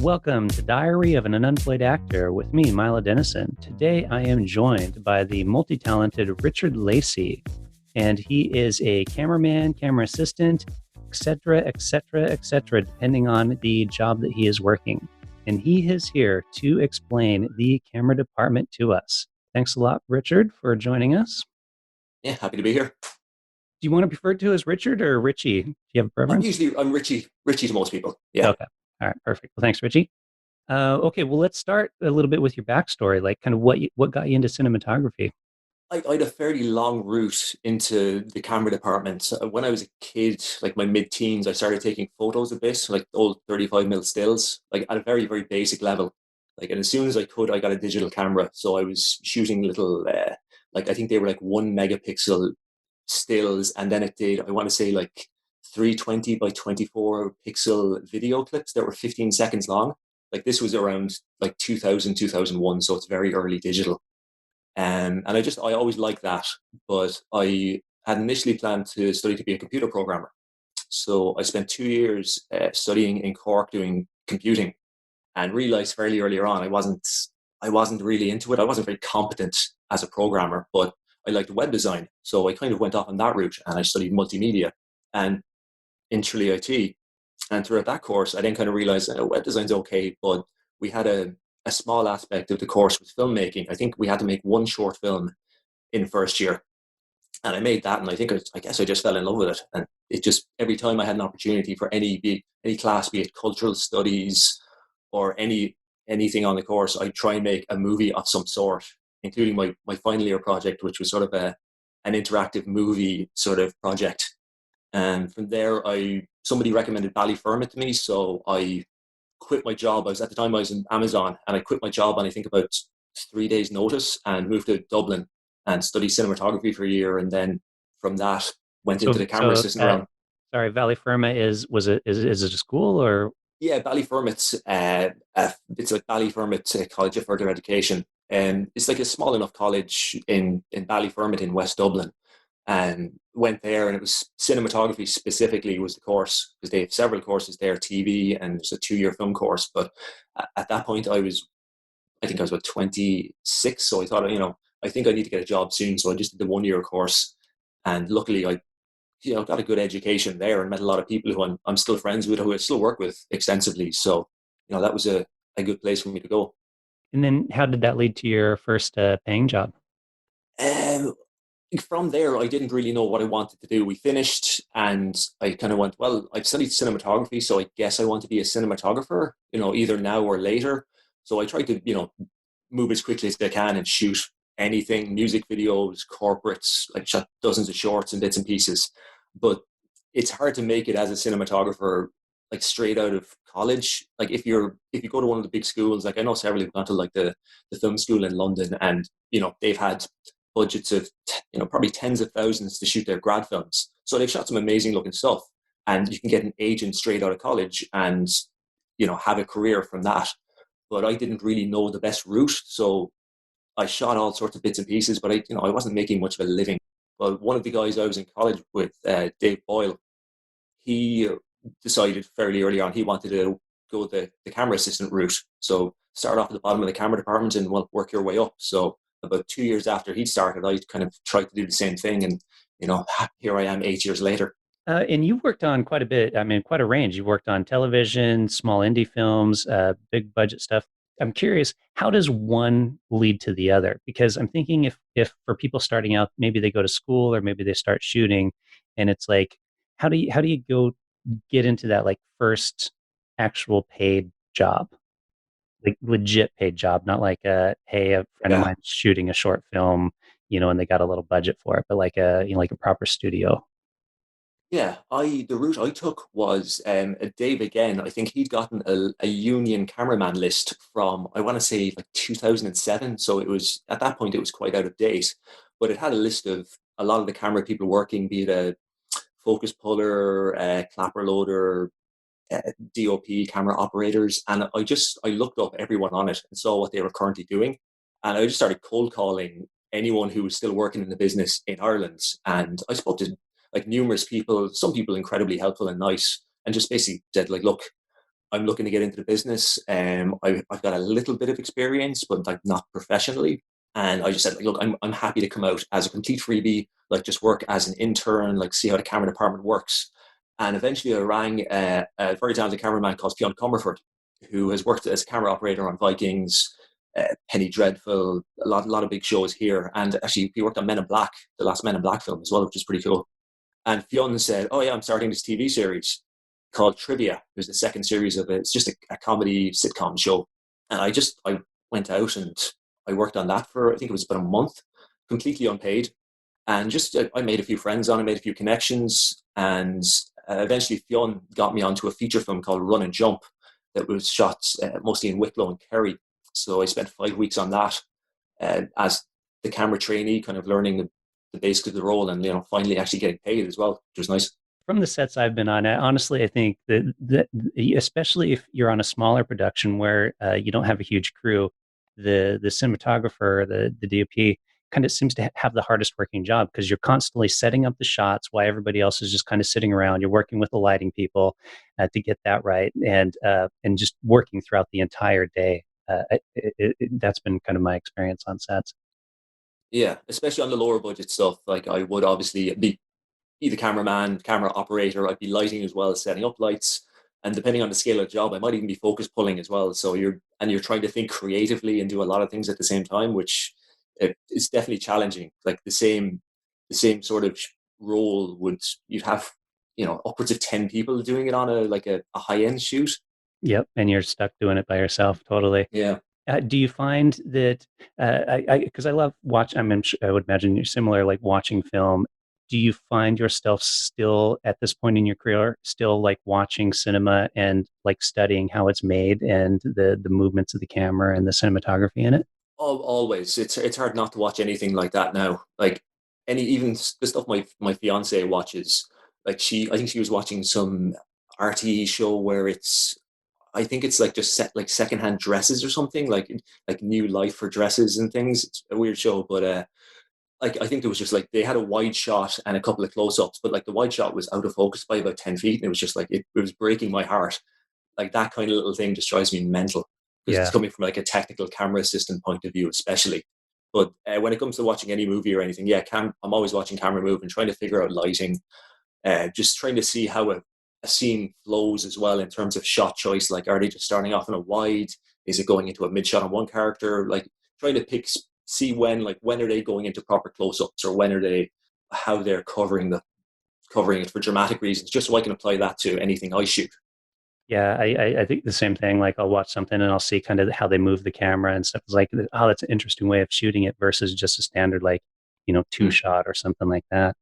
Welcome to Diary of an Unemployed Actor with me, Mila Dennison. Today I am joined by the multi-talented Richard Lacey, and he is a cameraman, camera assistant, etc., etc., etc., depending on the job that he is working. And he is here to explain the camera department to us. Thanks a lot, Richard, for joining us. Yeah, happy to be here. Do you want to be referred to as Richard or Richie? Do you have a preference? I'm Richie to most people. Yeah. Okay. All right. Perfect. Well, thanks, Richie. Okay, well, let's start a little bit with your backstory, like kind of what got you into cinematography. I had a fairly long route into the camera department. When I was a kid, like my mid-teens, I started taking photos a bit, like old 35 mil stills, like at a very, very basic level. Like, and as soon as I could, I got a digital camera. So I was shooting little, like I think they were like 1 megapixel stills, and then it did, I want to say like 320 by 24 pixel video clips that were 15 seconds long. Like this was around like 2000, 2001, so it's very early digital. And I always liked that, but I had initially planned to study to be a computer programmer. So I spent 2 years studying in Cork doing computing, and realized fairly earlier on I wasn't really into it. I wasn't very competent as a programmer, but I liked web design. So I kind of went off on that route and I studied multimedia and in Tralee IT. And throughout that course, I then kind of realized web design's okay, but we had a small aspect of the course was filmmaking. I think we had to make one short film in first year. And I made that, and I guess I just fell in love with it. And it just every time I had an opportunity for any class, be it cultural studies or anything on the course, I'd try and make a movie of some sort, including my final year project, which was sort of an interactive movie sort of project. And from there, somebody recommended Ballyfermot to me, so I quit my job. I was in Amazon, and I quit my job on I think about 3 days' notice, and moved to Dublin and studied cinematography for a year, and then from that went into So, the camera so assistant realm. sorry, Valley Firma is it a school or Yeah, Ballyfermot's it's like Ballyfermot College of Further Education, and it's like a small enough college in Ballyfermot in West Dublin. And went there, and it was cinematography specifically was the course, because they have several courses there, TV, and it's a 2 year film course. But at that point, I think I was about 26, so I thought, I think I need to get a job soon, so I just did the 1 year course, and luckily I got a good education there and met a lot of people who I'm still friends with, who I still work with extensively. So that was a good place for me to go. and then how did that lead to your first paying job? Um, from there, I didn't really know what I wanted to do. We finished, and I kind of went, well, I've studied cinematography, so I guess I want to be a cinematographer, either now or later. So I tried to, move as quickly as I can and shoot anything, music videos, corporates. I shot dozens of shorts and bits and pieces. But it's hard to make it as a cinematographer, like straight out of college. Like if you go to one of the big schools, like I know several have gone to like the film school in London, and they've had budgets of probably tens of thousands to shoot their grad films. So they've shot some amazing looking stuff, and you can get an agent straight out of college and have a career from that. But I didn't really know the best route, so I shot all sorts of bits and pieces, but I wasn't making much of a living. But one of the guys I was in college with, Dave Boyle, he decided fairly early on he wanted to go the camera assistant route. So start off at the bottom of the camera department and work your way up. So about 2 years after he started, I kind of tried to do the same thing, and here I am 8 years later. And you worked on quite a bit. I mean, quite a range. You worked on television, small indie films, big budget stuff. I'm curious, how does one lead to the other? Because I'm thinking if for people starting out, maybe they go to school or maybe they start shooting, and it's like, how do you go get into that like first actual paid job, like legit paid job, not like hey, a friend of Yeah. mine's shooting a short film, and they got a little budget for it, but like like a proper studio. Yeah, the route I took was Dave again. I think he'd gotten a union cameraman list from I want to say like 2007. So it was at that point it was quite out of date, but it had a list of a lot of the camera people working, be it a focus puller, clapper loader, DOP camera operators, and I looked up everyone on it and saw what they were currently doing, and I just started cold calling anyone who was still working in the business in Ireland, and I spoke to like numerous people, some people incredibly helpful and nice, and just basically said like, look, I'm looking to get into the business. I've got a little bit of experience, but like not professionally. And I just said, like, look, I'm happy to come out as a complete freebie, like just work as an intern, like see how the camera department works. And eventually I rang a very talented cameraman called Fionn Comerford, who has worked as a camera operator on Vikings, Penny Dreadful, a lot of big shows here. And actually, he worked on Men in Black, the last Men in Black film as well, which is pretty cool. And Fionn said, "Oh yeah, I'm starting this TV series called Trivia. It was the second series of it. It's just a comedy sitcom show." And I went out and I worked on that for, I think it was about a month, completely unpaid. And just I made a few friends on it, made a few connections, and eventually Fionn got me onto a feature film called Run and Jump that was shot mostly in Wicklow and Kerry. So I spent 5 weeks on that as the camera trainee, kind of learning the basics of the role, and finally actually getting paid as well, which was nice. From the sets I've been on, honestly, I think that especially if you're on a smaller production where you don't have a huge crew, the cinematographer, the DOP, kind of seems to have the hardest working job because you're constantly setting up the shots while everybody else is just kind of sitting around. You're working with the lighting people to get that right, and just working throughout the entire day. That's been kind of my experience on sets. Yeah, especially on the lower budget stuff. Like I would obviously be the cameraman, camera operator. I'd be lighting as well, setting up lights. And depending on the scale of the job, I might even be focus pulling as well. So you're trying to think creatively and do a lot of things at the same time, which is definitely challenging. Like the same sort of role would you'd have upwards of 10 people doing it on a high end shoot. Yep, and you're stuck doing it by yourself, totally. Yeah. Do you find that because I love watch, I would imagine you're similar, like watching film. Do you find yourself still at this point in your career, still like watching cinema and like studying how it's made and the movements of the camera and the cinematography in it? Always, it's hard not to watch anything like that now. Like any even the stuff my fiance watches. Like I think she was watching some RTE show where I think it's like just set like secondhand dresses or something, like new life for dresses and things. It's a weird show, but like I think it was just like they had a wide shot and a couple of close ups, but like the wide shot was out of focus by about 10 feet, and it was just like it was breaking my heart. Like that kind of little thing just drives me mental because it's Yeah. coming from like a technical camera assistant point of view, especially. But when it comes to watching any movie or anything, yeah, I'm always watching camera move and trying to figure out lighting, just trying to see how a scene flows as well in terms of shot choice. Like, are they just starting off in a wide? Is it going into a mid shot on one character? Like, trying to see when are they going into proper close ups, or when are they, how they're covering it for dramatic reasons, just so I can apply that to anything I shoot. Yeah, I think the same thing. Like I'll watch something and I'll see kind of how they move the camera and stuff. It's like, oh, that's an interesting way of shooting it versus just a standard like, two Mm. shot or something like that.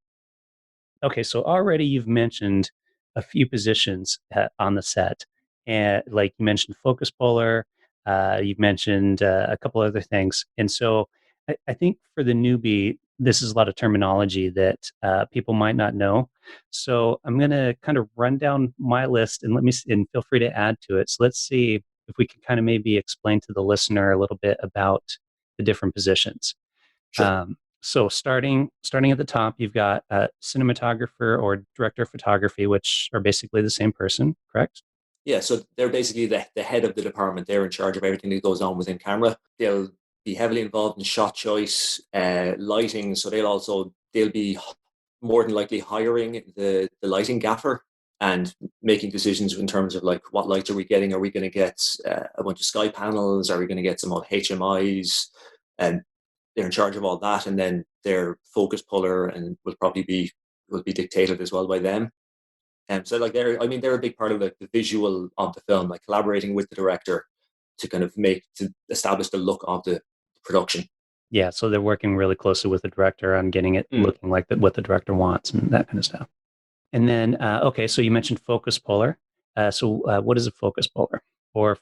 Okay, so already you've mentioned a few positions on the set, and like you mentioned focus puller, you've mentioned a couple other things, and so I think for the newbie, this is a lot of terminology that people might not know. So I'm going to kind of run down my list and and feel free to add to it. So let's see if we can kind of maybe explain to the listener a little bit about the different positions. Sure. So starting at the top, you've got a cinematographer or director of photography, which are basically the same person, correct? Yeah, so they're basically the head of the department. They're in charge of everything that goes on within camera. They'll be heavily involved in shot choice, lighting. So they'll be more than likely hiring the lighting gaffer and making decisions in terms of like what lights are we getting? Are we going to get a bunch of sky panels? Are we going to get some old HMIs? And they're in charge of all that. And then their focus puller and will be dictated as well by them. So like they're a big part of the visual of the film, like collaborating with the director to kind of to establish the look of the production. Yeah, so they're working really closely with the director on getting it Mm. looking like what the director wants and that kind of stuff. And then, okay, so you mentioned focus puller. So what is a focus puller? Or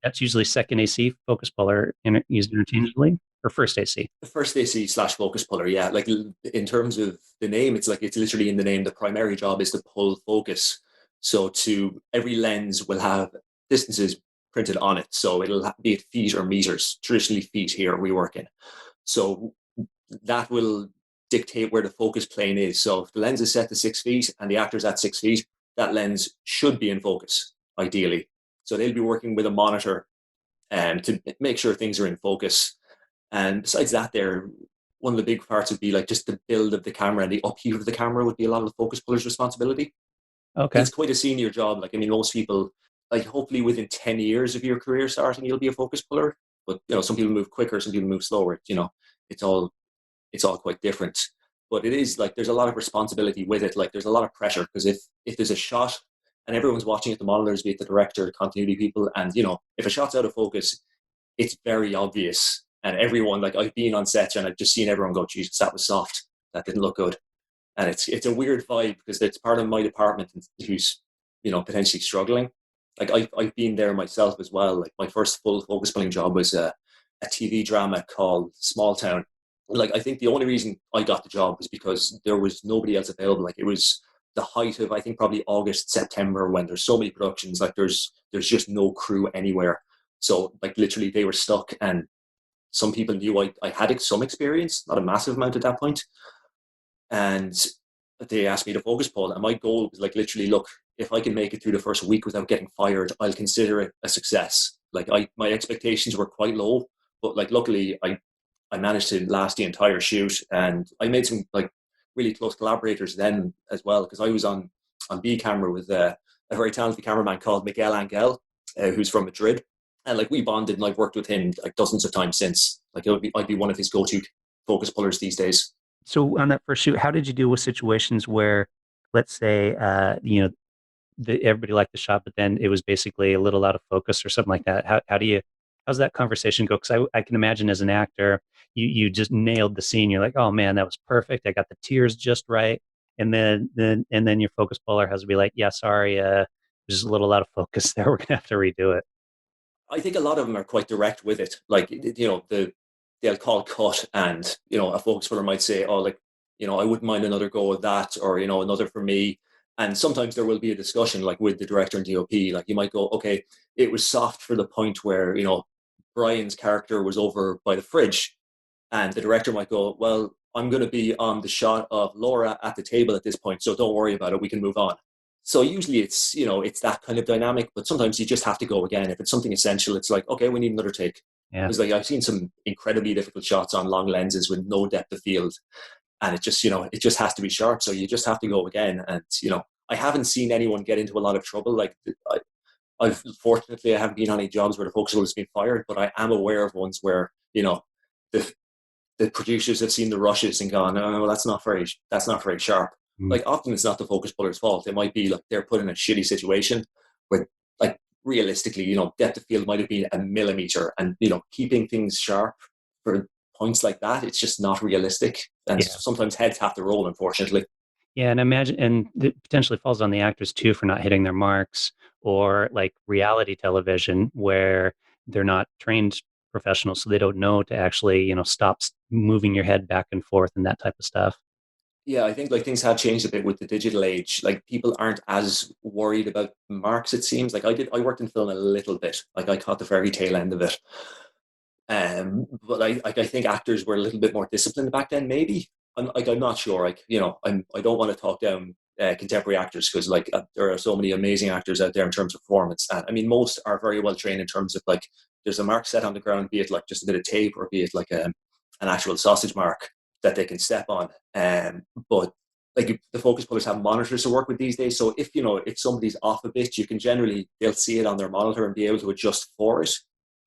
that's usually second AC focus puller used interchangeably, or first AC. The first AC slash focus puller, yeah. Like in terms of the name, it's like it's literally in the name. The primary job is to pull focus. So to every lens will have distances printed on it. So be it feet or meters. Traditionally, feet here we work in. So that will dictate where the focus plane is. So if the lens is set to 6 feet and the actor's at 6 feet, that lens should be in focus, ideally. So they'll be working with a monitor to make sure things are in focus. And besides that, there one of the big parts would be like just the build of the camera and the upkeep of the camera would be a lot of the focus puller's responsibility. Okay. It's quite a senior job. Like I mean, most people like hopefully within 10 years of your career starting, you'll be a focus puller. But some people move quicker, some people move slower. It's all it's all quite different. But it is like there's a lot of responsibility with it. Like there's a lot of pressure because if there's a shot and everyone's watching at the monitors, be it the director, the continuity people, and if a shot's out of focus, it's very obvious. And everyone, like I've been on sets and I've just seen everyone go, Jesus, that was soft. That didn't look good. And it's a weird vibe because it's part of my department who's potentially struggling. Like I've been there myself as well. Like my first full focus pulling job was a TV drama called Small Town. Like I think the only reason I got the job was because there was nobody else available. Like it was the height of I think probably August, September when there's so many productions. Like there's just no crew anywhere. So like literally they were stuck, and some people knew I had some experience, not a massive amount at that point, and they asked me to focus pull. And my goal was like literally, look, if I can make it through the first week without getting fired, I'll consider it a success. Like my expectations were quite low, but like luckily I managed to last the entire shoot, and I made some like really close collaborators then as well because I was on B camera with a very talented cameraman called Miguel Angel, who's from Madrid, and like we bonded, and I've worked with him like dozens of times since. Like I'd be one of his go-to focus pullers these days. So on that first shoot, how did you deal with situations where, let's say, everybody liked the shot, but then it was basically a little out of focus or something like that? How's that conversation go? Because I can imagine as an actor, you just nailed the scene. You're like, oh man, that was perfect. I got the tears just right. And then your focus puller has to be like, yeah, sorry, there's a little out of focus there. We're gonna have to redo it. I think a lot of them are quite direct with it. Like they'll call cut, and a focus puller might say, "Oh, like I wouldn't mind another go at that," or another for me. And sometimes there will be a discussion, like with the director and DOP. Like you might go, "Okay, it was soft for the point where Brian's character was over by the fridge," and the director might go, "Well, I'm going to be on the shot of Laura at the table at this point, so don't worry about it. We can move on." So usually it's that kind of dynamic, but sometimes you just have to go again. If it's something essential, it's like, okay, we need another take. Yeah. Because like I've seen some incredibly difficult shots on long lenses with no depth of field, and it just has to be sharp. So you just have to go again. And I haven't seen anyone get into a lot of trouble. Like I haven't been on any jobs where the focus has been fired, but I am aware of ones where the the producers have seen the rushes and gone, oh, well, that's not very sharp. Mm. Like often it's not the focus puller's fault. It might be like they're put in a shitty situation where like realistically, depth of field might have been a millimeter, and keeping things sharp for points like that, it's just not realistic. And Yeah. sometimes heads have to roll, unfortunately. Yeah, and imagine, and it potentially falls on the actors too for not hitting their marks, or like reality television where they're not trained professionals, so they don't know to actually, stop moving your head back and forth and that type of stuff. Yeah, I think like things have changed a bit with the digital age. Like people aren't as worried about marks, it seems. Like I worked in film a little bit. Like I caught the very tail end of it. But I think actors were a little bit more disciplined back then. Maybe I'm not sure. Like I don't want to talk down contemporary actors because like there are so many amazing actors out there in terms of performance. And I mean, most are very well trained in terms of like there's a mark set on the ground, be it like just a bit of tape or be it like an actual sausage mark that they can step on. But like the focus pullers have monitors to work with these days. So if somebody's off a bit, you can generally they'll see it on their monitor and be able to adjust for it.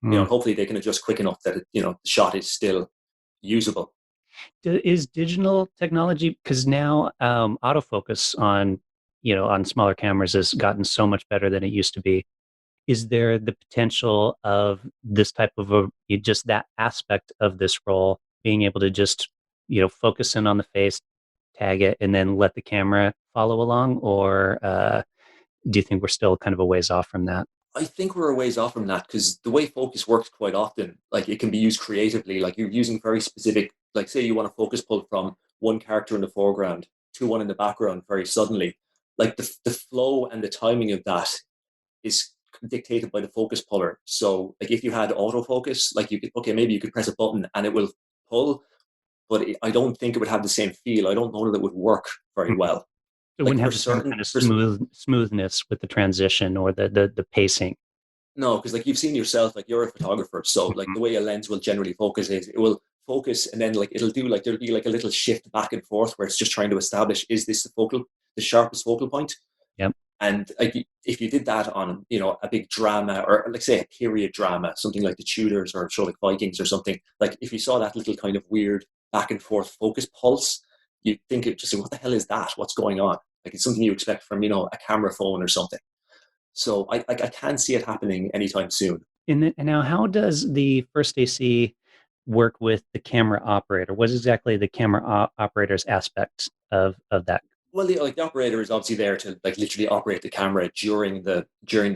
Mm. And hopefully they can adjust quick enough that the shot is still usable. Is digital technology, because now autofocus on smaller cameras has gotten so much better than it used to be. Is there the potential of this type of just that aspect of this role being able to just focus in on the face, tag it, and then let the camera follow along, or do you think we're still kind of a ways off from that? I think we're a ways off from that because the way focus works quite often, like it can be used creatively. Like you're using very specific, like say you want to focus pull from one character in the foreground to one in the background very suddenly. Like the flow and the timing of that is dictated by the focus puller. So like if you had autofocus, like you could, okay, maybe you could press a button and it will pull, but I don't think it would have the same feel. I don't know that it would work very Mhm. well. It Like wouldn't have the same kind of smoothness with the transition or the pacing. No, because like you've seen yourself, like you're a photographer, so like Mhm. the way a lens will generally focus is it will focus and then like it'll do like there'll be like a little shift back and forth where it's just trying to establish is this the sharpest focal point. Yep. And like if you did that on a big drama or like say a period drama, something like the Tudors or a show like Vikings or something, like if you saw that little kind of weird back and forth focus pulse, you'd think it just what the hell is that? What's going on? Like it's something you expect from a camera phone or something. So I can't see it happening anytime soon. And now, how does the first AC work with the camera operator? What is exactly the camera operator's aspect of that? Well, the operator is obviously there to like literally operate the camera during the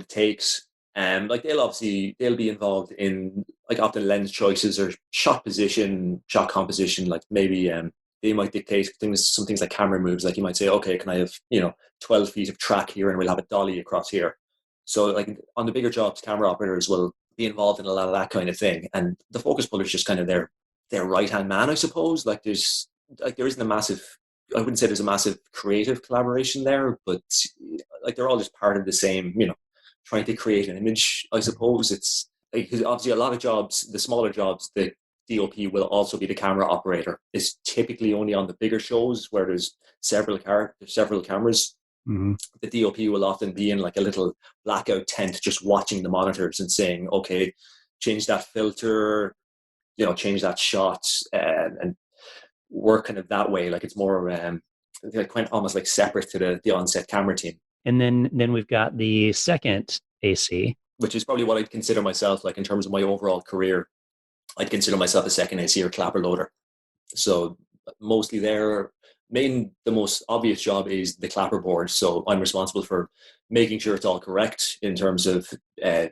takes. Like they'll be involved in like often lens choices or shot position, shot composition. Like maybe they might dictate some things like camera moves. Like you might say, okay, can I have 12 feet of track here, and we'll have a dolly across here. So like on the bigger jobs, camera operators will be involved in a lot of that kind of thing, and the focus puller is just kind of their right hand man, I suppose. There isn't a massive I wouldn't say there's a massive creative collaboration there, but like they're all just part of the same, trying to create an image. I suppose it's because obviously a lot of jobs, the smaller jobs, the DOP will also be the camera operator. It's typically only on the bigger shows where there's several cameras. Mhm. The DOP will often be in like a little blackout tent, just watching the monitors and saying, "Okay, change that filter, change that shot," and work kind of that way. Like it's more like quite almost like separate to the on-set camera team, And then we've got the second AC. which is probably what I'd consider myself like in terms of my overall career. I'd consider myself a second AC or clapper loader. So mostly the most obvious job is the clapper board. So I'm responsible for making sure it's all correct in terms of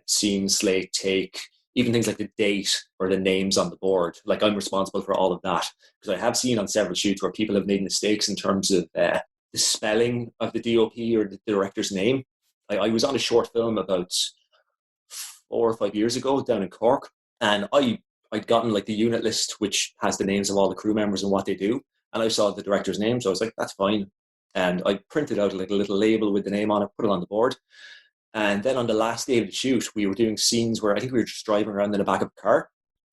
scene, slate, take, even things like the date or the names on the board. Like I'm responsible for all of that because I have seen on several shoots where people have made mistakes in terms of the spelling of the DOP or the director's name. I was on a short film about 4 or 5 years ago down in Cork, and I'd gotten like the unit list which has the names of all the crew members and what they do, and I saw the director's name, so I was like, that's fine. And I printed out like a little label with the name on it, put it on the board. And then on the last day of the shoot, we were doing scenes where I think we were just driving around in the back of a car,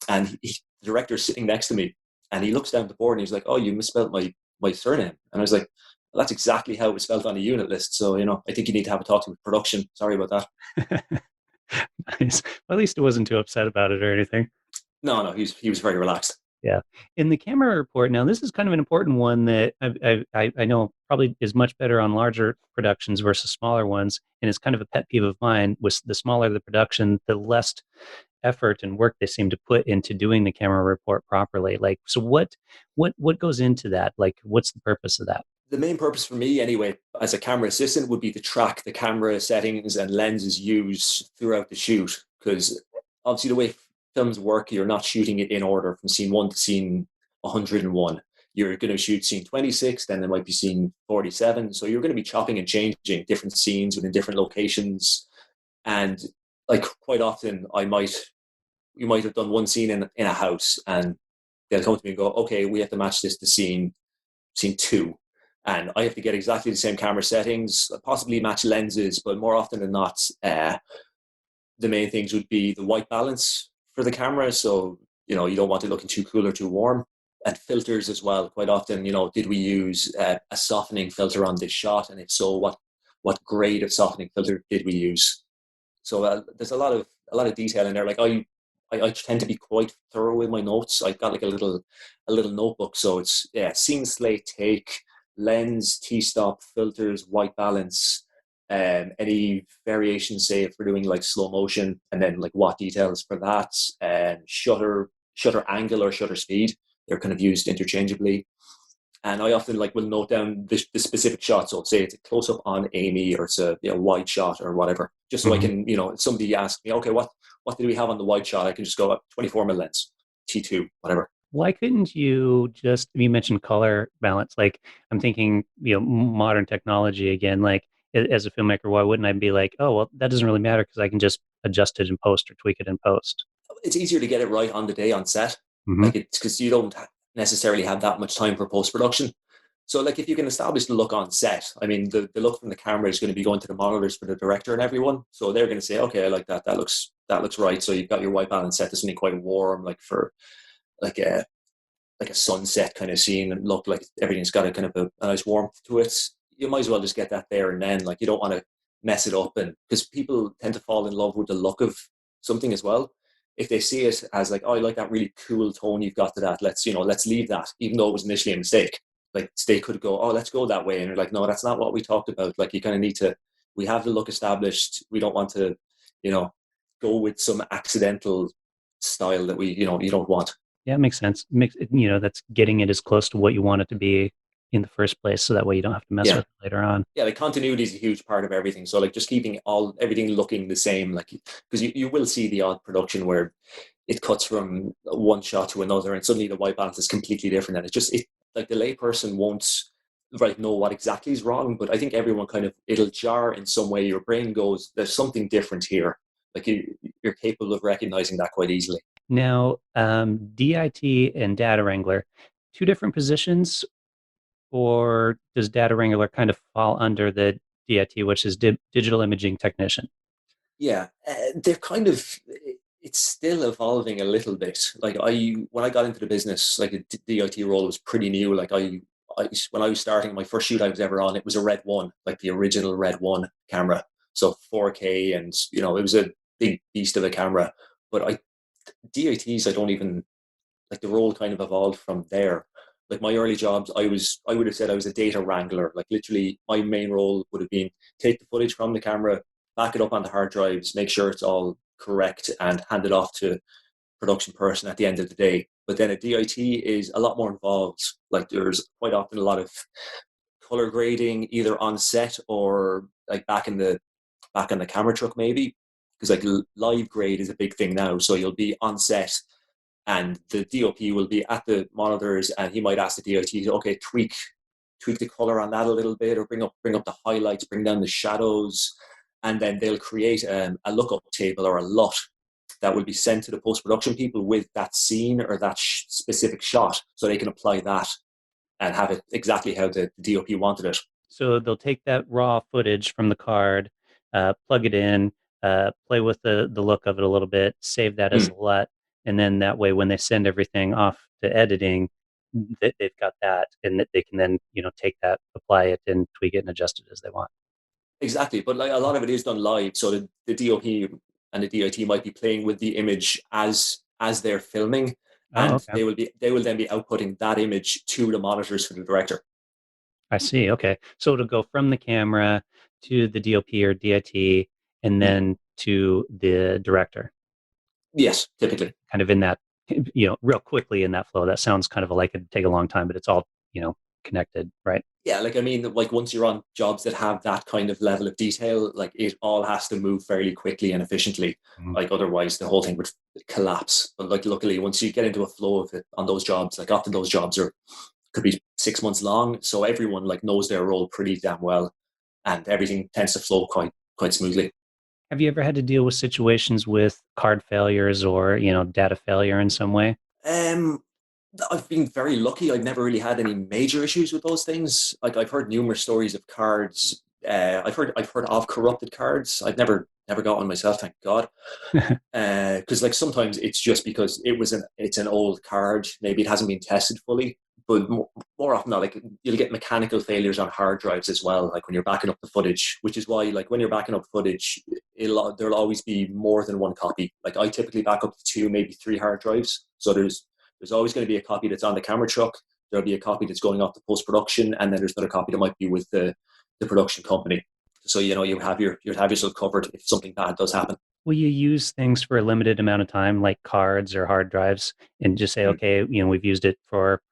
and the director's sitting next to me, and he looks down at the board and he's like, "Oh, you misspelled my surname." And I was like, well, "That's exactly how it was spelled on the unit list. So I think you need to have a talk to production. Sorry about that." Nice. Well, at least it wasn't too upset about it or anything. No, no, he was very relaxed. Yeah. In the camera report, now this is kind of an important one that I know probably is much better on larger productions versus smaller ones. And it's kind of a pet peeve of mine. With the smaller the production, the less effort and work they seem to put into doing the camera report properly. Like, so what goes into that? Like, what's the purpose of that? The main purpose for me, anyway, as a camera assistant, would be to track the camera settings and lenses used throughout the shoot. Because obviously, the way films work, you're not shooting it in order from scene one to scene 101. You're going to shoot scene 26, then there might be scene 47. So you're going to be chopping and changing different scenes within different locations. And like quite often, you might have done one scene in a house, and they'll come to me and go, "Okay, we have to match this to scene two." And I have to get exactly the same camera settings, possibly match lenses, but more often than not, the main things would be the white balance for the camera. So, you don't want it looking too cool or too warm. And filters as well. Quite often, did we use a softening filter on this shot? And if so, what grade of softening filter did we use? So there's a lot of detail in there. Like I tend to be quite thorough with my notes. I've got like a little notebook. So it's scene, slate, take, lens, t-stop, filters, white balance, any variations, say if we're doing like slow motion, and then like what details for that, and shutter angle or shutter speed. They're kind of used interchangeably. And I often like will note down the specific shot. So say it's a close up on Amy, or it's a wide shot or whatever, just so I Mhm. can, if somebody asks me, okay, what did we have on the wide shot? I can just go up 24 mm lens, T2, whatever. Why couldn't you just, you mentioned color balance, like I'm thinking, modern technology again, like as a filmmaker, why wouldn't I be like, oh, well, that doesn't really matter because I can just adjust it in post or tweak it in post. It's easier to get it right on the day on set. Hmm. Like it's because you don't necessarily have that much time for post production. So, like, if you can establish the look on set, I mean, the look from the camera is going to be going to the monitors for the director and everyone. So they're going to say, okay, I like that. That looks right. So you've got your white balance set to something quite warm, like for like a sunset kind of scene, and look like everything's got a kind of a nice warmth to it. You might as well just get that there and then. Like, you don't want to mess it up, and because people tend to fall in love with the look of something as well. If they see it as like, oh, I like that really cool tone you've got to that. Let's leave that, even though it was initially a mistake. Like, they could go, oh, let's go that way, and they're like, no, that's not what we talked about. Like, you kind of need to. We have the look established. We don't want to, you know, go with some accidental style that you don't want. Yeah, it makes sense. That's getting it as close to what you want it to be in the first place, so that way you don't have to mess Yeah. with it later on. Yeah, like continuity is a huge part of everything. So like just keeping everything looking the same, like because you will see the odd production where it cuts from one shot to another and suddenly the white balance is completely different. And it like the layperson won't right know what exactly is wrong, but I think everyone kind of it'll jar in some way. Your brain goes, there's something different here. Like you're capable of recognizing that quite easily. Now, DIT and data wrangler, two different positions, or does data wrangler kind of fall under the DIT, which is digital imaging technician? Yeah, they're kind of. It's still evolving a little bit. Like when I got into the business, like the DIT role was pretty new. Like when I was starting, my first shoot I was ever on, it was a Red One, like the original Red One camera, so 4K, and it was a big beast of a camera. But DITs, I don't even like the role kind of evolved from there. Like my early jobs, I would have said I was a data wrangler. Like literally, my main role would have been take the footage from the camera, back it up onto hard drives, make sure it's all correct, and hand it off to production person at the end of the day. But then a DIT is a lot more involved. Like there's quite often a lot of color grading, either on set or like back in the camera truck maybe, because like live grade is a big thing now. So you'll be on set and the DOP will be at the monitors, and he might ask the DOT, okay, tweak the color on that a little bit, or bring up the highlights, bring down the shadows, and then they'll create a lookup table or a LUT that will be sent to the post production people with that scene or that specific shot, so they can apply that and have it exactly how the DOP wanted it. So they'll take that raw footage from the card, plug it in, play with the look of it a little bit, save that as Mm, a LUT, and then that way when they send everything off to editing, they've got that, and that they can then take that, apply it, and tweak it and adjust it as they want. exactly, but like a lot of it is done live, so the DOP and the DIT might be playing with the image as they're filming, Oh, and okay. they will then be outputting that image to the monitors for the director. I see. Okay. So it'll go from the camera to the DOP or DIT and Mm. then to the director, Yes, typically. kind of in that, real quickly in that flow. That sounds kind of like it'd take a long time, but it's all, connected, right? Yeah, like I mean, like once you're on jobs that have that kind of level of detail, like it all has to move fairly quickly and efficiently. Mhm. Like otherwise, the whole thing would collapse. But like luckily, once you get into a flow of it on those jobs, like often those jobs are could be 6 months long, so everyone like knows their role pretty damn well, and everything tends to flow quite smoothly. Have you ever had to deal with situations with card failures or, data failure in some way? Um, I've been very lucky. I've never really had any major issues with those things. Like I've heard numerous stories of cards. I've heard of corrupted cards. I've never got one myself, thank God. Because like sometimes it's just because it's an old card. Maybe it hasn't been tested fully. But more often not, like you'll get mechanical failures on hard drives as well. Like when you're backing up the footage, which is why like when you're backing up footage, there'll always be more than one copy. Like I typically back up to two, maybe three hard drives. So there's always going to be a copy that's on the camera truck. There'll be a copy that's going off to post production, and then there's another copy that might be with the production company. So you have yourself covered if something bad does happen. Will you use things for a limited amount of time, like cards or hard drives, and just say, Mm. okay, we've used it for,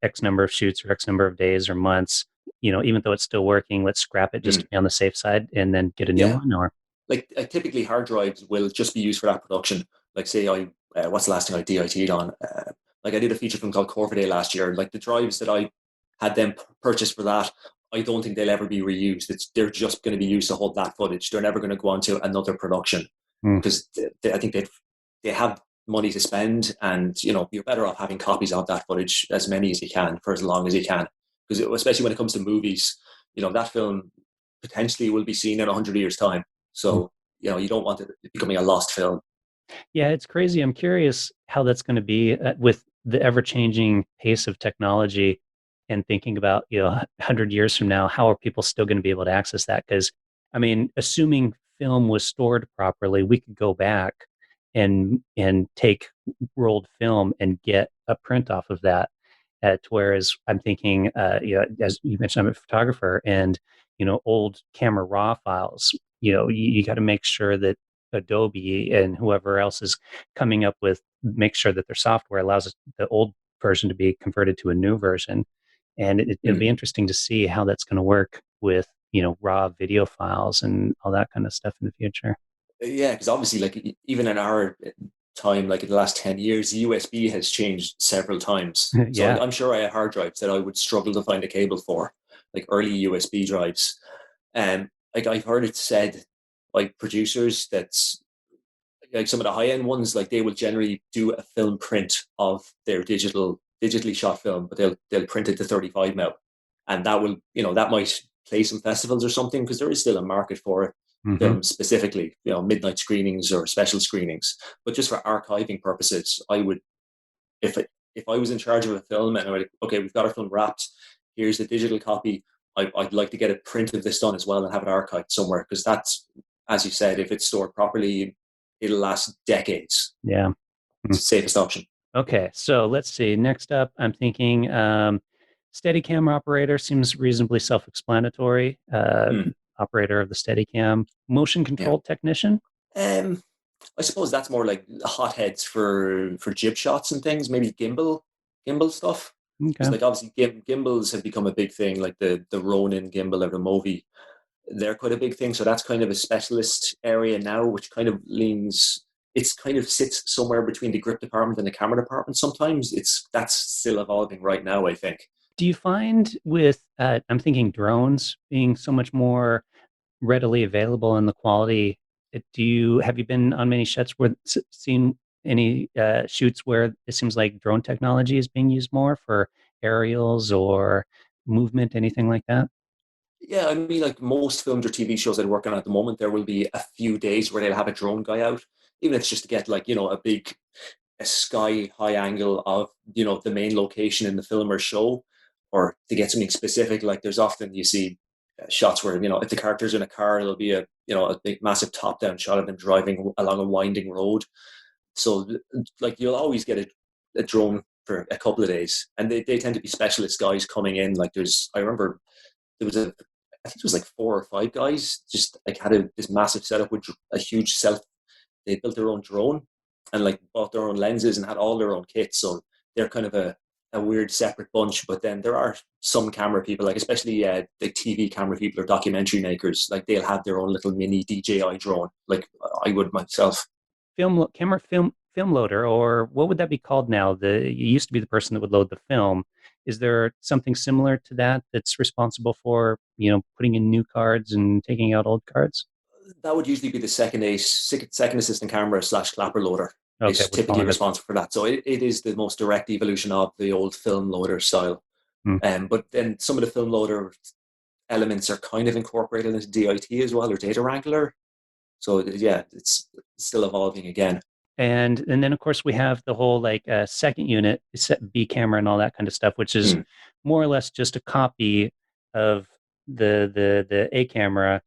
X number of shoots or X number of days or months, even though it's still working, let's scrap it just Mm. to be on the safe side and then get a new Yeah, one? Or, like typically hard drives will just be used for that production. Like say what's the last thing I DIT'd on? Like I did a feature film called Corvidae last year. Like the drives that I had them purchased for that, I don't think they'll ever be reused. They're just going to be used to hold that footage. They're never going to go on to another production hmm. because I think they have money to spend, and you're better off having copies of that footage, as many as you can for as long as you can, because especially when it comes to movies, that film potentially will be seen in 100 years' time. So you don't want it becoming a lost film. Yeah, it's crazy. I'm curious how that's going to be with the ever-changing pace of technology and thinking about, 100 years from now, how are people still going to be able to access that? Because, I mean, assuming film was stored properly, we could go back and take rolled film and get a print off of that. Whereas I'm thinking, as you mentioned, I'm a photographer, and old camera raw files. You got to make sure that Adobe and whoever else is coming up with make sure that their software allows the old version to be converted to a new version. And it'll Mm. be interesting to see how that's going to work with, raw video files and all that kind of stuff in the future. Yeah, because obviously, like even in our time, like in the last 10 years, USB has changed several times. So Yeah. I'm sure I had hard drives that I would struggle to find a cable for, like early USB drives. Like I've heard it said by producers that like some of the high end ones, like they will generally do a film print of their digitally shot film, but they'll print it to 35 mil, and that will that might play some festivals or something because there is still a market for it. Hmm. Films specifically, midnight screenings or special screenings. But just for archiving purposes, I would if I was in charge of a film and I would okay, we've got our film wrapped. Here's the digital copy. I'd like to get a print of this done as well and have it archived somewhere because that's, as you said, if it's stored properly, it'll last decades. Yeah. It's the safest option. Okay, so let's see. Next up, I'm thinking steady camera operator seems reasonably self-explanatory. Hmm. Operator of the Steadicam, motion Yeah. control technician. Um, I suppose that's more like hotheads for jib shots and things. Maybe gimbal stuff. Because Okay. like obviously gimbals have become a big thing. Like the Ronin gimbal or the Movi, they're quite a big thing. So that's kind of a specialist area now, which kind of leans. It's kind of sits somewhere between the grip department and the camera department. Sometimes that's still evolving right now. I think. Do you find with I'm thinking drones being so much more readily available in the quality? Do you have you been on many sets where seen any shoots where it seems like drone technology is being used more for aerials or movement, anything like that? Yeah, I mean, like most films or TV shows that are working on at the moment, there will be a few days where they'll have a drone guy out, even if it's just to get like a sky high angle of the main location in the film or show, or to get something specific. Like there's often you see shots where if the character's in a car, there'll be a big massive top down shot of them driving along a winding road. So like you'll always get a drone for a couple of days, and they tend to be specialist guys coming in. Like I remember there was I think it was like 4 or 5 guys just like had this massive setup with a huge self. They built their own drone and like bought their own lenses and had all their own kits. So they're kind of a weird separate bunch. But then there are some camera people, like especially the TV camera people or documentary makers, like they'll have their own little mini DJI drone, like I would myself. Camera film loader, or what would that be called now? It used to be the person that would load the film. Is there something similar to that that's responsible for putting in new cards and taking out old cards? That would usually be the second assistant camera slash clapper loader Okay, is would fall typically under that. responsible for that. So it is the most direct evolution of the old film loader style. Hmm. But then some of the film loader elements are kind of incorporated into DIT as well or Data Wrangler. So yeah, it's still evolving again. And then of course we have the whole like second unit, B camera and all that kind of stuff, which is Hmm. more or less just a copy of the A camera,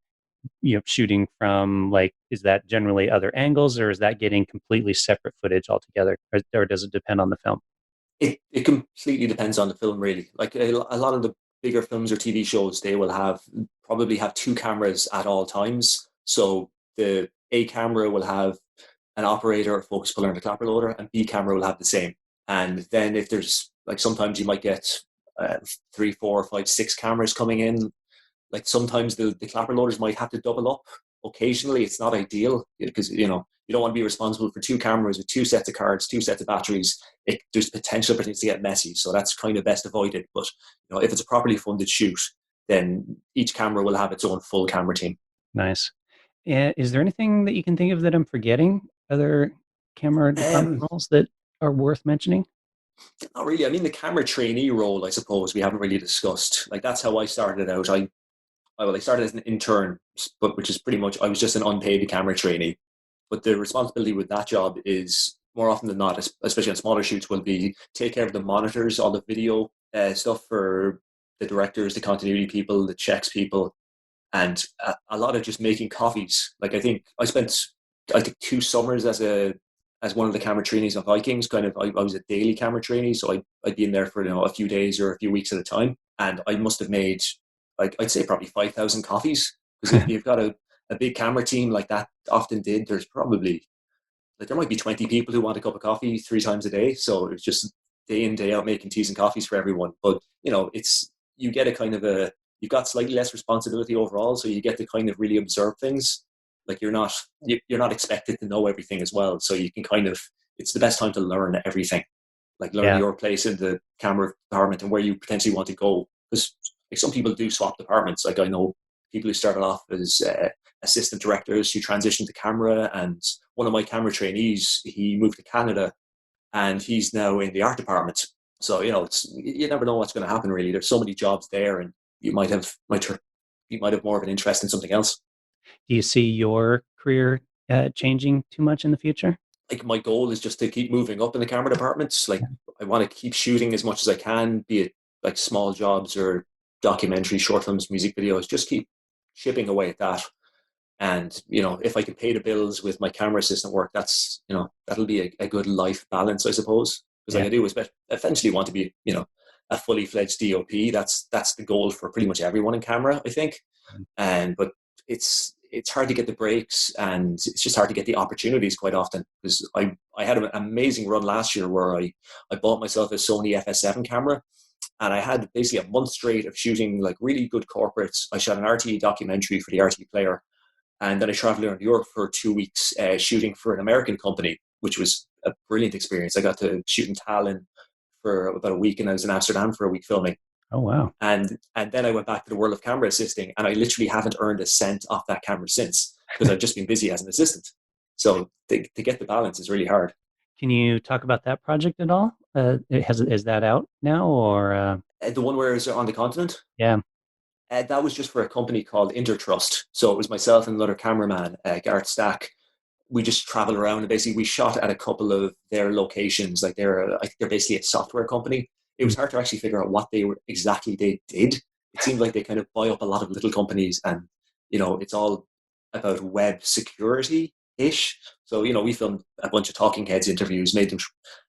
shooting from like, is that generally other angles or is that getting completely separate footage altogether, or does it depend on the film? It completely depends on the film, really. Like a lot of the bigger films or TV shows, they will probably have two cameras at all times. So the A camera will have an operator, a focus puller, and a clapper loader, and B camera will have the same. And then if there's like sometimes you might get uh, 3, 4, 5, 6 cameras coming in. Like sometimes the clapper loaders might have to double up. Occasionally, it's not ideal because you don't want to be responsible for two cameras with two sets of cards, two sets of batteries. There's potential for things to get messy, so that's kind of best avoided. But if it's a properly funded shoot, then each camera will have its own full camera team. Nice. And is there anything that you can think of that I'm forgetting? Other camera department Um, roles that are worth mentioning? Not really. I mean, the camera trainee role, I suppose, we haven't really discussed. Like that's how I started out. I started as an intern, but which is pretty much I was just an unpaid camera trainee. But the responsibility with that job is more often than not, especially on smaller shoots, will be take care of the monitors, all the video stuff for the directors, the continuity people, the checks people, and a lot of just making coffees. Like I think 2 summers as one of the camera trainees on Vikings. Kind of, I was a daily camera trainee, so I'd be in there for a few days or a few weeks at a time, and I must have made like I'd say probably 5,000 coffees because if you've got a big camera team like that often did, there's probably like there might be 20 people who want a cup of coffee 3 times a day. So it's just day in, day out making teas and coffees for everyone. But, it's, you get a kind of you've got slightly less responsibility overall. So you get to kind of really observe things. Like you're not expected to know everything as well. So you can it's the best time to learn everything, like learn Yeah. your place in the camera department and where you potentially want to go. Because like some people do swap departments. Like I know people who started off as assistant directors who transitioned to camera, and one of my camera trainees, he moved to Canada and he's now in the art department. So you never know what's going to happen. Really, there's so many jobs there, and you might have more of an interest in something else. Do you see your career changing too much in the future? Like my goal is just to keep moving up in the camera departments. Like I want to keep shooting as much as I can, be it like small jobs or documentary, short films, music videos. Just keep chipping away at that. And if I can pay the bills with my camera assistant work, that'll be a good life balance, I suppose. Because Yeah. like I do eventually want to be a fully fledged DOP. That's the goal for pretty much everyone in camera, I think. And but it's hard to get the breaks, and it's just hard to get the opportunities quite often. Because I had an amazing run last year where I bought myself a Sony FS7 camera, and I had basically a month straight of shooting like really good corporates. I shot an RTE documentary for the RTE player, and then I traveled around Europe for 2 weeks shooting for an American company, which was a brilliant experience. I got to shoot in Tallinn for about a week, and I was in Amsterdam for a week filming. Oh, wow. And then I went back to the world of camera assisting, and I literally haven't earned a cent off that camera since because I've just been busy as an assistant. So to get the balance is really hard. Can you talk about that project at all? Is that out now or The one where I was on the continent, yeah? that was just for a company called Intertrust. So it was myself and another cameraman, Gareth Stack. We just traveled around and basically we shot at a couple of their locations. Like I think they're basically a software company. It was hard to actually figure out what they did. It seemed like they kind of buy up a lot of little companies, and it's all about web security ish. So we filmed a bunch of talking heads interviews, made them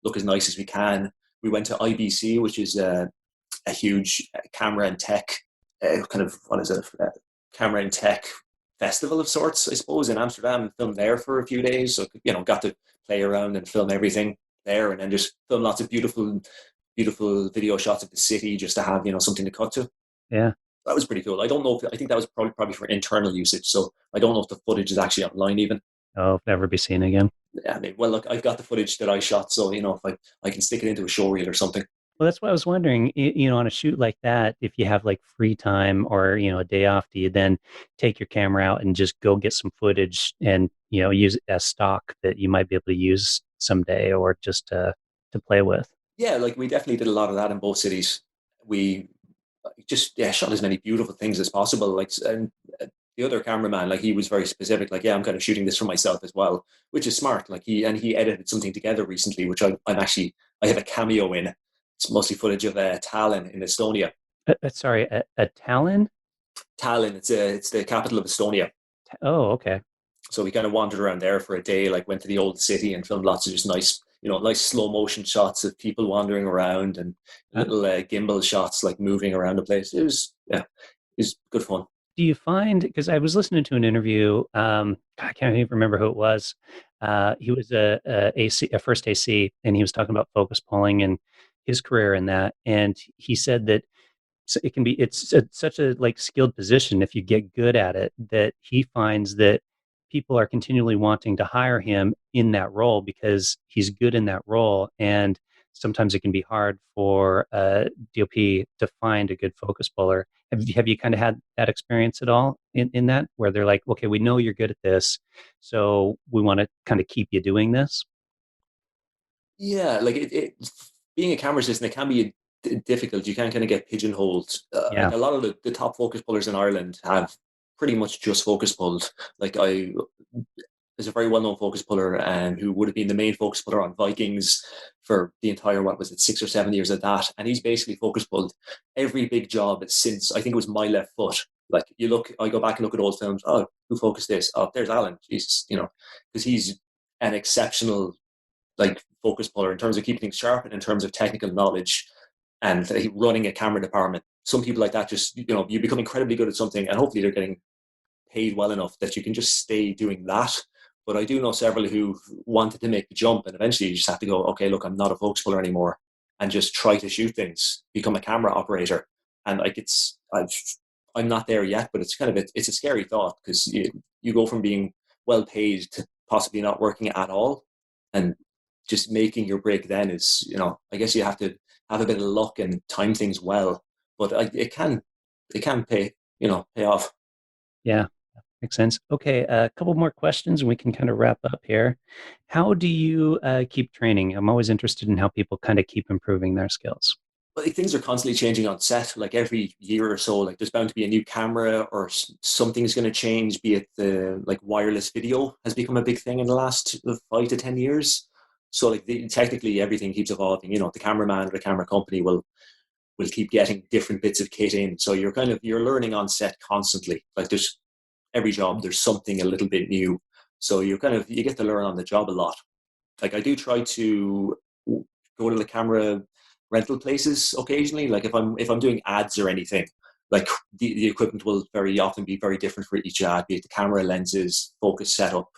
look as nice as we can. We went to IBC, which is a huge camera and tech kind of what is it, camera and tech festival of sorts, I suppose, in Amsterdam. Filmed there for a few days, so got to play around and film everything there, and then just film lots of beautiful video shots of the city, just to have something to cut to. Yeah. That was pretty cool. I don't know if I think that was probably for internal usage, so I don't know if the footage is actually online even. Oh, never be seen again. Yeah, I mean, well, look, I've got the footage that I shot, so if I can stick it into a show reel or something. Well, that's what I was wondering. On a shoot like that, if you have like free time or a day off, do you then take your camera out and just go get some footage and use it as stock that you might be able to use someday or just to play with? Yeah, like we definitely did a lot of that in both cities. We just shot as many beautiful things as possible. Like, and the other cameraman, like he was very specific. Like, yeah, I'm kind of shooting this for myself as well, which is smart. Like he edited something together recently, which I have a cameo in. It's mostly footage of Tallinn in Estonia. Sorry, a Talon? Tallinn, it's the capital of Estonia. Oh, okay. So we kind of wandered around there for a day, like went to the old city and filmed lots of just nice, nice slow motion shots of people wandering around and Uh, little gimbal shots like moving around the place. It was good fun. do you find, because I was listening to an interview, I can't even remember who it was. He was a first AC, and he was talking about focus pulling and his career in that. And he said that such a like skilled position if you get good at it that he finds that people are continually wanting to hire him in that role because he's good in that role, and sometimes it can be hard for a DOP to find a good focus puller. Have you kind of had that experience at all in that where they're like, okay, we know you're good at this, so we want to kind of keep you doing this? Yeah, like being a camera assistant, it can be difficult. You can kind of get pigeonholed. Like Yeah. a lot of the top focus pullers in Ireland have pretty much just focus pulled. Like I There's a very well-known focus puller who would have been the main focus puller on Vikings for the entire, what was it, 6 or 7 years of that. And he's basically focus pulled every big job since, I think it was My Left Foot. Like I go back and look at old films. Oh, who focused this? Oh, there's Alan. Jesus, because he's an exceptional like focus puller in terms of keeping things sharp and in terms of technical knowledge and running a camera department. Some people like that just, you become incredibly good at something and hopefully they're getting paid well enough that you can just stay doing that. But I do know several who wanted to make the jump, and eventually you just have to go, okay, look, I'm not a focus puller anymore, and just try to shoot things, become a camera operator. And like I'm not there yet, but it's kind of it's a scary thought because you go from being well paid to possibly not working at all, and just making your break then is, I guess you have to have a bit of luck and time things well, but it can pay off. Yeah. Makes sense. Okay, a couple more questions and we can kind of wrap up here. How do you keep training? I'm always interested in how people kind of keep improving their skills. But like, things are constantly changing on set. Like every year or so, like there's bound to be a new camera or something's going to change. Be it the like wireless video has become a big thing in the last 5 to 10 years. So like technically everything keeps evolving. The cameraman or the camera company will keep getting different bits of kit in. So you're learning on set constantly. Like there's every job there's something a little bit new. So you get to learn on the job a lot. Like I do try to go to the camera rental places occasionally. Like if I'm doing ads or anything, like the equipment will very often be very different for each ad, be it the camera lenses, focus setup.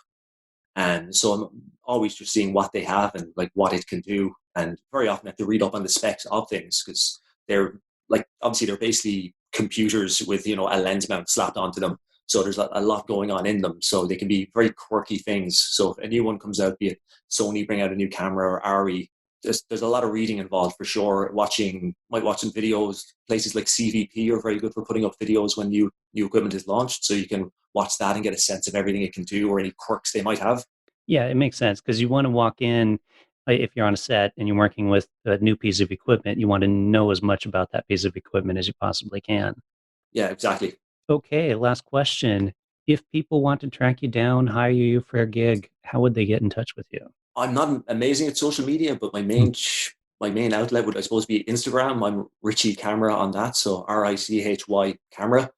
And so I'm always just seeing what they have and like what it can do. And very often I have to read up on the specs of things because they're like obviously they're basically computers with a lens mount slapped onto them. So there's a lot going on in them. So they can be very quirky things. So if a new one comes out, be it Sony bring out a new camera or ARRI, there's a lot of reading involved for sure. Might watch some videos. Places like CVP are very good for putting up videos when new equipment is launched. So you can watch that and get a sense of everything it can do or any quirks they might have. Yeah, it makes sense because you want to walk in, if you're on a set and you're working with a new piece of equipment, you want to know as much about that piece of equipment as you possibly can. Yeah, exactly. Okay, last question. If people want to track you down, hire you for a gig, how would they get in touch with you? I'm not amazing at social media, but my Hmm. main outlet would, I suppose, be Instagram. I'm Richie Camera on that, so RICHY Camera.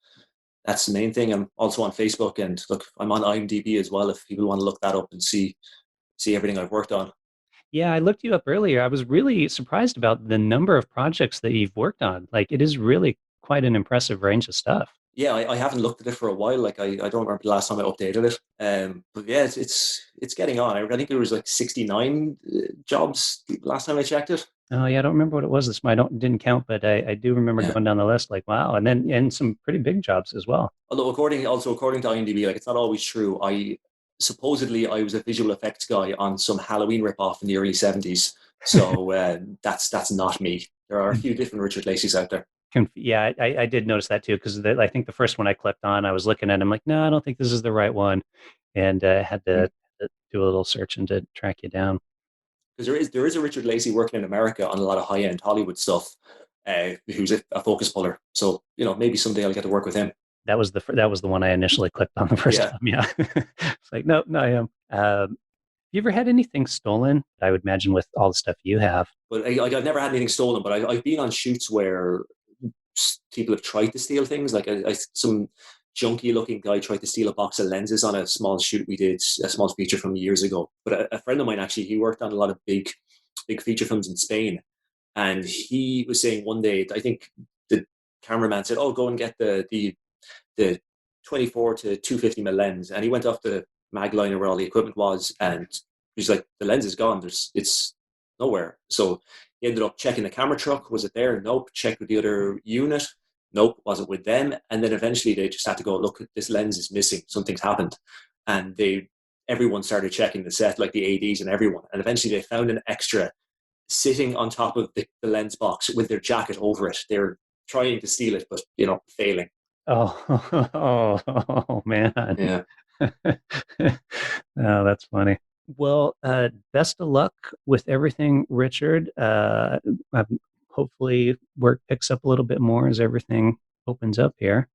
That's the main thing. I'm also on Facebook, and look, I'm on IMDb as well. If people want to look that up and see everything I've worked on. Yeah, I looked you up earlier. I was really surprised about the number of projects that you've worked on. Like, it is really quite an impressive range of stuff. Yeah, I haven't looked at it for a while. Like I don't remember the last time I updated it. But yeah, it's getting on. I think there was like 69 jobs last time I checked it. Oh yeah, I don't remember what it was this time. I don't didn't count, but I do remember Yeah. going down the list like, wow. And some pretty big jobs as well. Although according to IMDb, like it's not always true. I was a visual effects guy on some Halloween ripoff in the early '70s. So that's not me. There are a few different Richard Lacey's out there. Yeah, I did notice that too because I think the first one I clicked on, I was looking at, I'm like, no, I don't think this is the right one, and had to do a little search and to track you down. Because there is a Richard Lacey working in America on a lot of high end Hollywood stuff, who's a focus puller. So maybe someday I'll get to work with him. That was the one I initially clicked on the first Yeah, time. Yeah, it's like no, no, I am. You ever had anything stolen? I would imagine with all the stuff you have. but I've never had anything stolen. But I've been on shoots where people have tried to steal things. Like some junky looking guy tried to steal a box of lenses on a small shoot we did, a small feature film years ago. But a friend of mine actually, he worked on a lot of big feature films in Spain, and he was saying one day, I think the cameraman said, "Oh, go and get the 24 to 250 mil lens," and he went off the mag liner where all the equipment was, and he's like, "The lens is gone. It's nowhere." So he ended up checking the camera truck. Was it there? Nope. Checked with the other unit. Nope, wasn't with them. And then eventually they just had to go, "Look, this lens is missing. Something's happened." And everyone started checking the set, like the ADs and everyone. And eventually they found an extra sitting on top of the lens box with their jacket over it. They're trying to steal it, but failing. Oh, oh, man. Yeah. Oh, that's funny. Well, best of luck with everything, Richard. Hopefully, work picks up a little bit more as everything opens up here.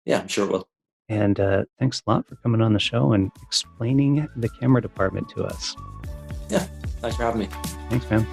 Yeah, I'm sure it will. And thanks a lot for coming on the show and explaining the camera department to us. Yeah, thanks for having me. Thanks, man.